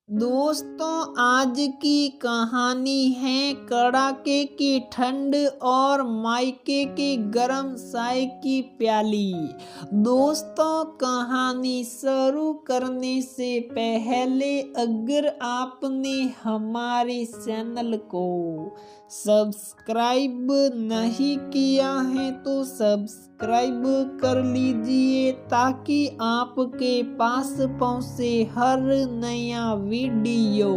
दोस्तों, आज की कहानी है कड़ाके की ठंड और मायके की गरम चाय की प्याली। दोस्तों, कहानी शुरू करने से पहले अगर आपने हमारे चैनल को सब्सक्राइब नहीं किया है तो सब्सक्राइब कर लीजिए ताकि आपके पास पहुंचे हर नया वीडियो।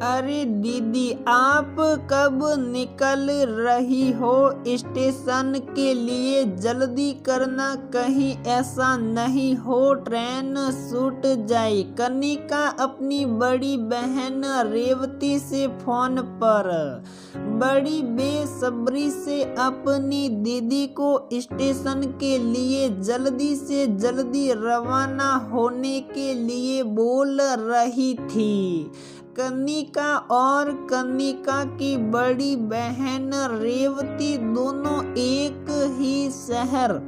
अरे दीदी, आप कब निकल रही हो स्टेशन के लिए? जल्दी करना, कहीं ऐसा नहीं हो ट्रेन छूट जाए। कनिका अपनी बड़ी बहन रेवती से फोन पर बड़ी बेसब्री से अपनी दीदी को स्टेशन के लिए जल्दी से जल्दी रवाना होने के लिए बोल रही थी। कनिका और कनिका की बड़ी बहन रेवती दोनों एक ही शहर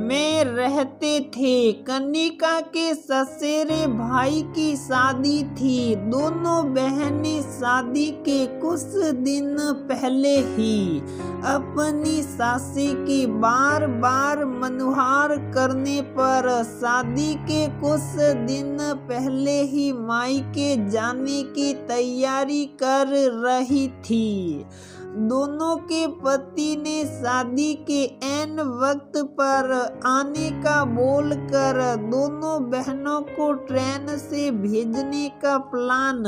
में रहते थे। कनिका के ससुरे भाई की शादी थी। दोनों बहनें शादी के कुछ दिन पहले ही अपनी सासी की बार बार मनुहार करने पर शादी के कुछ दिन पहले ही मायके जाने की तैयारी कर रही थी। दोनों के पति ने शादी के ऐन वक्त पर आने का बोलकर दोनों बहनों को ट्रेन से भेजने का प्लान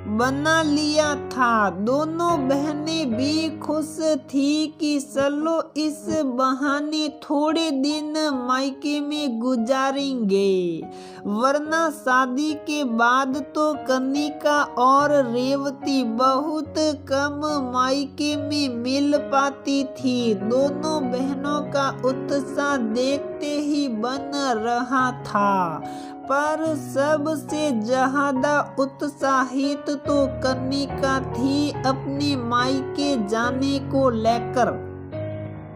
बना लिया था। दोनों बहनें भी खुश थी कि चलो इस बहाने थोड़े दिन मायके में गुजारेंगे, वरना शादी के बाद तो कनिका और रेवती बहुत कम मायके में मिल पाती थी। दोनों बहनों का उत्साह देखते ही बन रहा था, पर सबसे ज्यादा उत्साहित तो कनिका थी अपने मायके जाने को लेकर।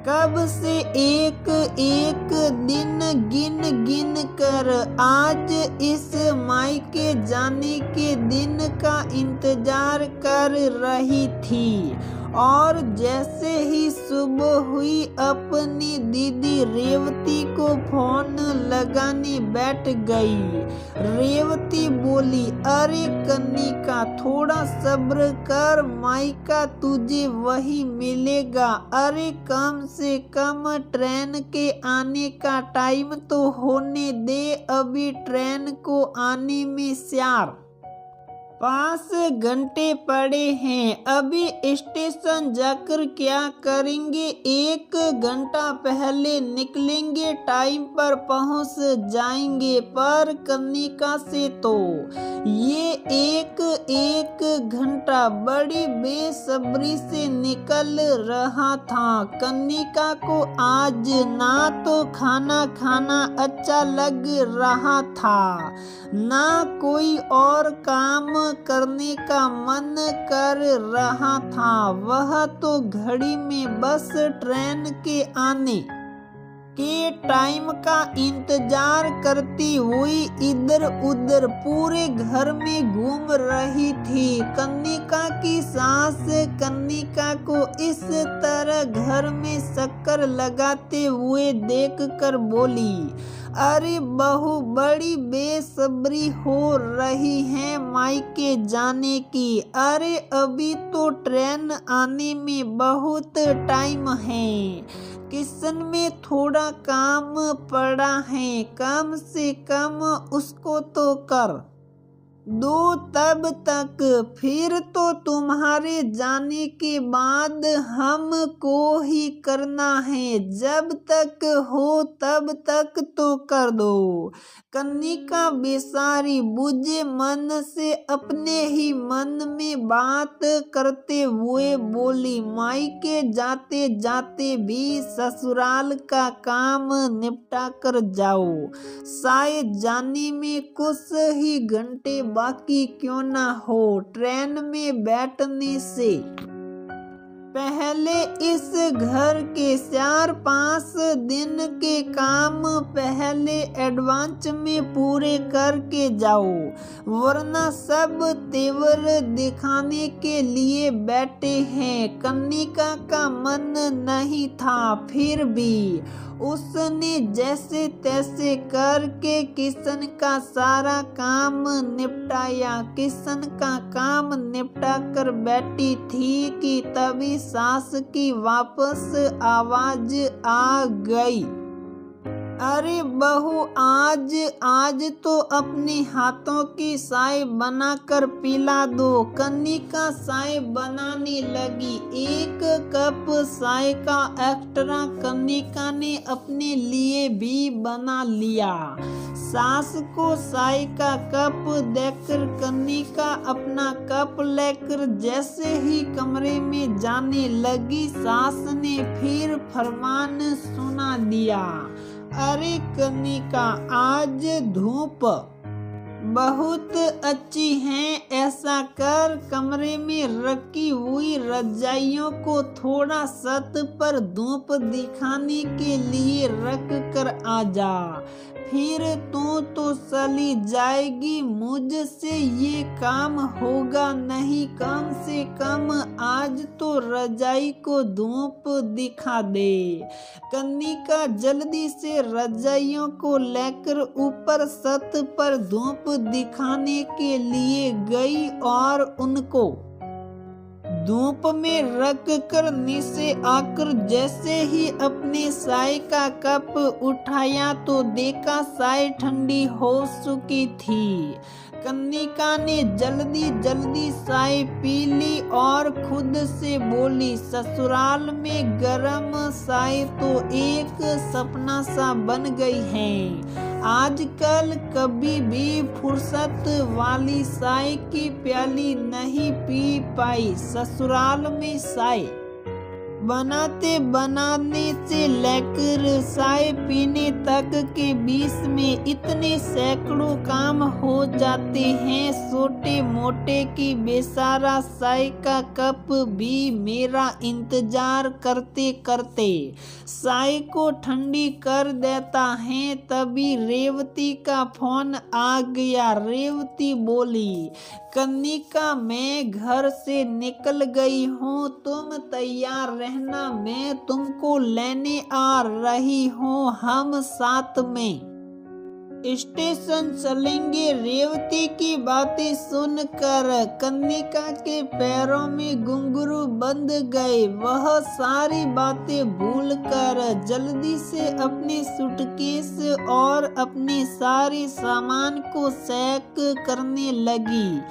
कब से एक एक दिन गिन गिन कर आज इस मायके जाने के दिन का इंतजार कर रही थी। और जैसे ही सुबह हुई अपनी दीदी रेवती को फोन लगाने बैठ गई। रेवती बोली, अरे कनिका, थोड़ा सब्र कर, मायका तुझे वही मिलेगा। अरे कम से कम ट्रेन के आने का टाइम तो होने दे। अभी ट्रेन को आने में 5 घंटे पड़े हैं। अभी स्टेशन जाकर क्या करेंगे? 1 घंटा पहले निकलेंगे, टाइम पर पहुंच जाएंगे। पर कनिका से तो ये एक घंटा बड़ी बेसब्री से निकल रहा था। कनिका को आज ना तो खाना खाना अच्छा लग रहा था, ना कोई और काम करने का मन कर रहा था। वह तो घड़ी में बस ट्रेन के आने के टाइम का इंतजार करती हुई इधर उधर पूरे घर में घूम रही थी। कनिका की सास कनिका को इस तरह घर में चक्कर लगाते हुए देखकर बोली, अरे बहू, बड़ी बेसब्री हो रही है मायके जाने की। अरे अभी तो ट्रेन आने में बहुत टाइम है। किचन में थोड़ा काम पड़ा है, कम से कम उसको तो कर दो तब तक। फिर तो तुम्हारे जाने के बाद हमको ही करना है। जब तक हो तब तक तो कर दो। कनिका बेचारी बुझे मन से अपने ही मन में बात करते हुए बोली, मायके जाते जाते भी ससुराल का काम निपटा कर जाओ। शायद जाने में कुछ ही घंटे बाकी क्यों ना हो। ट्रेन में बैठने से पहले इस घर के 4-5 दिन के काम पहले एडवांस में पूरे करके जाओ, वरना सब तेवर दिखाने के लिए बैठे हैं। कन्निका का मन नहीं था, फिर भी उसने जैसे तैसे करके किशन का सारा काम निपटाया। किशन का काम निपटा कर बैठी थी कि तभी सास की वापस आवाज आ गई। अरे बहू, आज तो अपने हाथों की चाय बनाकर पिला दो। कन्निका चाय बनाने लगी। 1 कप चाय का एक्स्ट्रा कन्निका ने अपने लिए भी बना लिया। सास को चाय का कप देकर कन्निका अपना कप लेकर जैसे ही कमरे में जाने लगी, सास ने फिर फरमान सुना दिया। अरे कन्निका, आज धूप बहुत अच्छी है। ऐसा कर, कमरे में रखी हुई रजाइयों को थोड़ा छत पर धूप दिखाने के लिए रख कर आ जा। फिर तू तो चली जाएगी, मुझसे ये काम होगा नहीं। कम से कम आज तो रजाई को धूप दिखा दे। कन्निका जल्दी से रजाइयों को लेकर ऊपर छत पर धूप दिखाने के लिए गई और उनको धूप में रख कर नीचे आकर जैसे ही अपने चाय का कप उठाया तो देखा चाय ठंडी हो चुकी थी। कन्निका ने जल्दी चाय पी ली और खुद से बोली, ससुराल में गरम चाय तो एक सपना सा बन गई है। आजकल कभी भी फुर्सत वाली चाय की प्याली नहीं पी पाई। ससुराल में चाय बनाने से लेकर चाय पीने तक के बीच में इतने सैकड़ों काम हो जाते हैं छोटे मोटे की बेचारा चाय का कप भी मेरा इंतजार करते करते चाय को ठंडी कर देता है। तभी रेवती का फोन आ गया। रेवती बोली, कन्निका, मैं घर से निकल गई हूँ, तुम तैयार रहना, मैं तुमको लेने आ रही हूँ। हम साथ में स्टेशन चलेंगे। रेवती की बातें सुनकर कन्निका के पैरों में घुंघरू बंध गए। वह सारी बातें भूलकर जल्दी से अपने सूटकेस और अपने सारे सामान को पैक करने लगी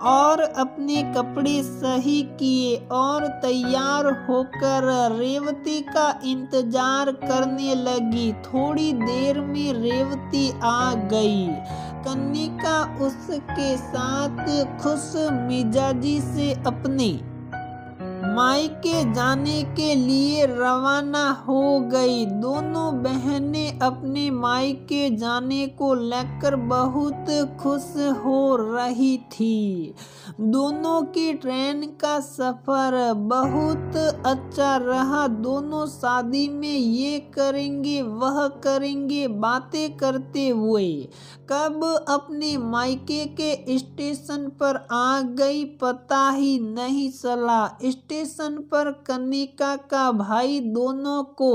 और अपने कपड़े सही किए और तैयार होकर रेवती का इंतजार करने लगी। थोड़ी देर में रेवती आ गई। कन्निका उसके साथ खुश मिजाजी से अपने मायके जाने के लिए रवाना हो गई। दोनों बहनें अपने मायके जाने को लेकर बहुत खुश हो रही थी। दोनों की ट्रेन का सफर बहुत अच्छा रहा। दोनों शादी में ये करेंगे वह करेंगे बातें करते हुए कब अपने मायके के स्टेशन पर आ गई पता ही नहीं चला। स्टेशन पर कन्निका का भाई दोनों को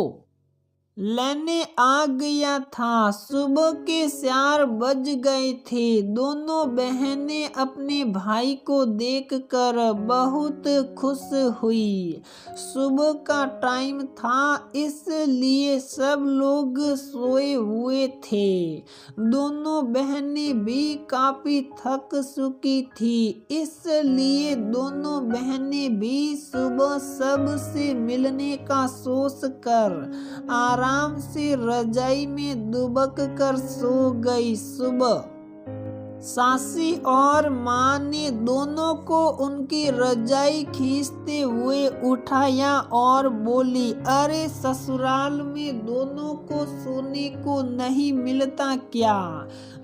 लेने आ गया था। सुबह के 4 बज गए थे। दोनों बहनें अपने भाई को देखकर बहुत खुश हुई। सुबह का टाइम था इसलिए सब लोग सोए हुए थे। दोनों बहनें भी काफी थक चुकी थी, इसलिए दोनों बहनें भी सुबह सबसे मिलने का सोच कर आराम से रजाई में दुबक कर सो गई। सुबह सासी और माँ ने दोनों को उनकी रजाई खींचते हुए उठाया और बोली, अरे ससुराल में दोनों को सोने को नहीं मिलता क्या,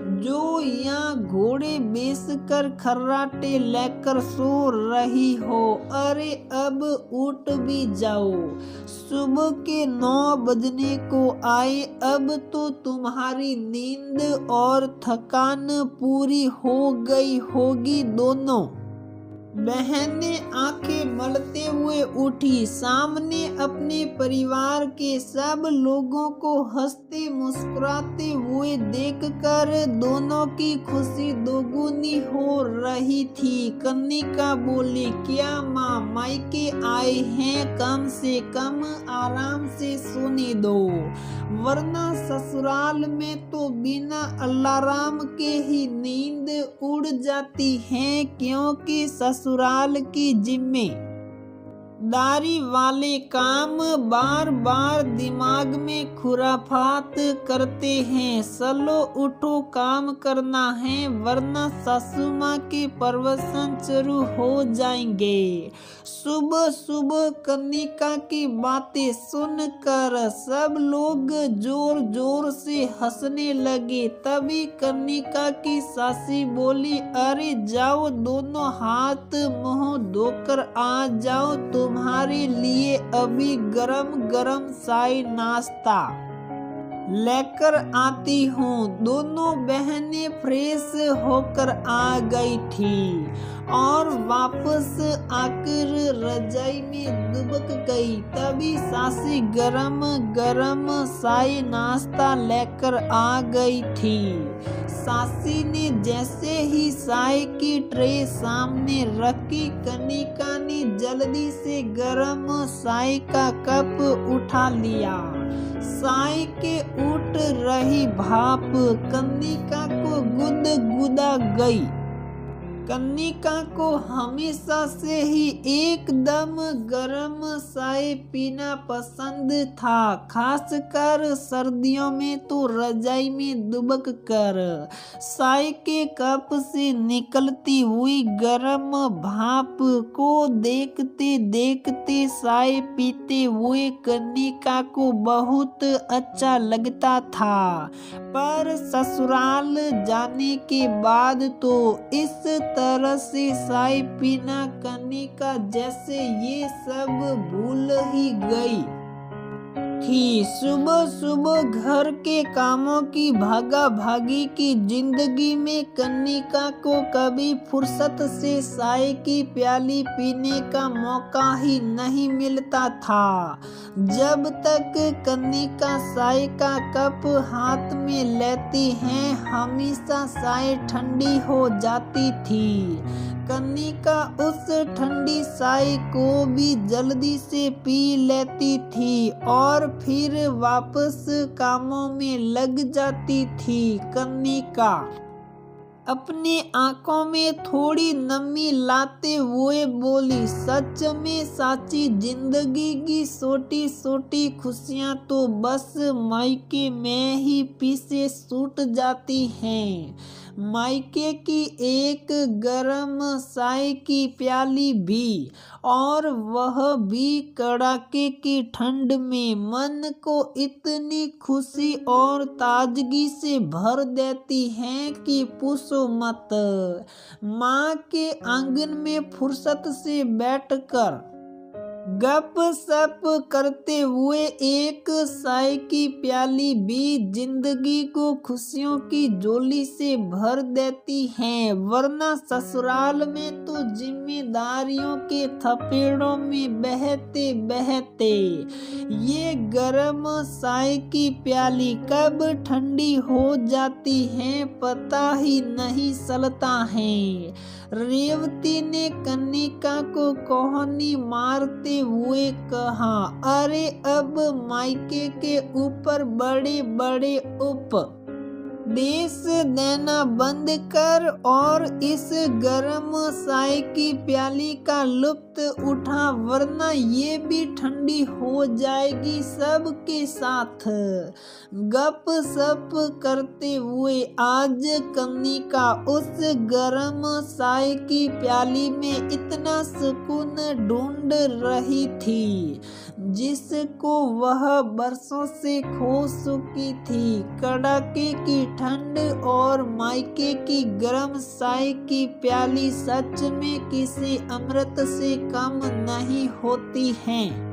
जो यहाँ घोड़े बेचकर खर्राटे लेकर सो रही हो। अरे अब उठ भी जाओ, सुबह के 9 बजने को आए। अब तो तुम्हारी नींद और थकान पूरी हो गई होगी। दोनों बहनें आंखें मलते हुए उठी। सामने अपने परिवार के सब लोगों को हंसते मुस्कुराते हुए देखकर दोनों की खुशी दोगुनी हो रही थी। कन्निका बोली, क्या माँ मायके आए हैं, कम से कम आराम से सोने दो, वरना ससुराल में तो बिना अलार्म के ही नींद उड़ जाती है, क्योंकि ससुराल की जिम्मेदारी वाले काम बार बार दिमाग में खुराफात करते हैं। चलो उठो, काम करना है, वरना सासू माँ के प्रवचन शुरू हो जाएंगे। सुबह सुबह कन्निका की बातें सुनकर सब लोग जोर जोर से हंसने लगे। तभी कन्निका की सासी बोली, अरे जाओ, दोनों हाथ मुंह धोकर आ जाओ, तुम्हारे लिए अभी गरम गरम चाय नाश्ता लेकर आती हूँ। दोनों बहनें फ्रेश होकर आ गई थी और वापस आकर रजाई में दुबक गई। तभी सासी गरम गरम चाय नाश्ता लेकर आ गई थी। सासी ने जैसे ही चाय की ट्रे सामने रखी, कन्निका ने जल्दी से गरम चाय का कप उठा लिया। चाय के उठ रही भाप कन्निका को गुदगुदा गई। कन्निका को हमेशा से ही एकदम गर्म चाय पीना पसंद था, खासकर सर्दियों में तो रजाई में दुबक कर चाय के कप से निकलती हुई गर्म भाप को देखते देखते चाय पीते हुए कन्निका को बहुत अच्छा लगता था। पर ससुराल जाने के बाद तो इस तरह से चाय पीना कन्निका जैसे ये सब भूल ही गई थी। सुबह सुबह घर के कामों की भागा भागी की जिंदगी में कन्निका को कभी फुर्सत से चाय की प्याली पीने का मौका ही नहीं मिलता था। जब तक कन्निका चाय का कप हाथ में लेती हैं, हमेशा चाय ठंडी हो जाती थी। कन्निका उस ठंडी चाय को भी जल्दी से पी लेती थी और फिर वापस कामों में लग जाती थी। कन्निका अपनी आंखों में थोड़ी नमी लाते हुए बोली, सच में साची जिंदगी की छोटी छोटी खुशियां तो बस मायके में ही पीछे छूट जाती हैं। मायके की एक गरम चाय की प्याली भी, और वह भी कड़ाके की ठंड में, मन को इतनी खुशी और ताजगी से भर देती है कि पूछो मत। माँ के आंगन में फुर्सत से बैठकर गप सप करते हुए एक चाय की प्याली भी जिंदगी को खुशियों की झोली से भर देती है। वरना ससुराल में तो जिम्मेदारियों के थपेड़ों में बहते बहते ये गरम चाय की प्याली कब ठंडी हो जाती है पता ही नहीं चलता है। रेवती ने कन्निका को कोहनी मारते हुए कहा, अरे अब मायके के ऊपर बड़े बड़े देश देना बंद कर और इस गर्म चाय की प्याली का लुत्फ उठा, वरना ये भी ठंडी हो जाएगी सबके साथ। गप सप करते हुए आज कनिका उस गर्म चाय की प्याली में इतना सुकून ढूंढ रही थी जिसको वह बरसों से खो चुकी थी। कड़ाके की ठंड और मायके की गर्म चाय की प्याली सच में किसी अमृत से कम नहीं होती हैं।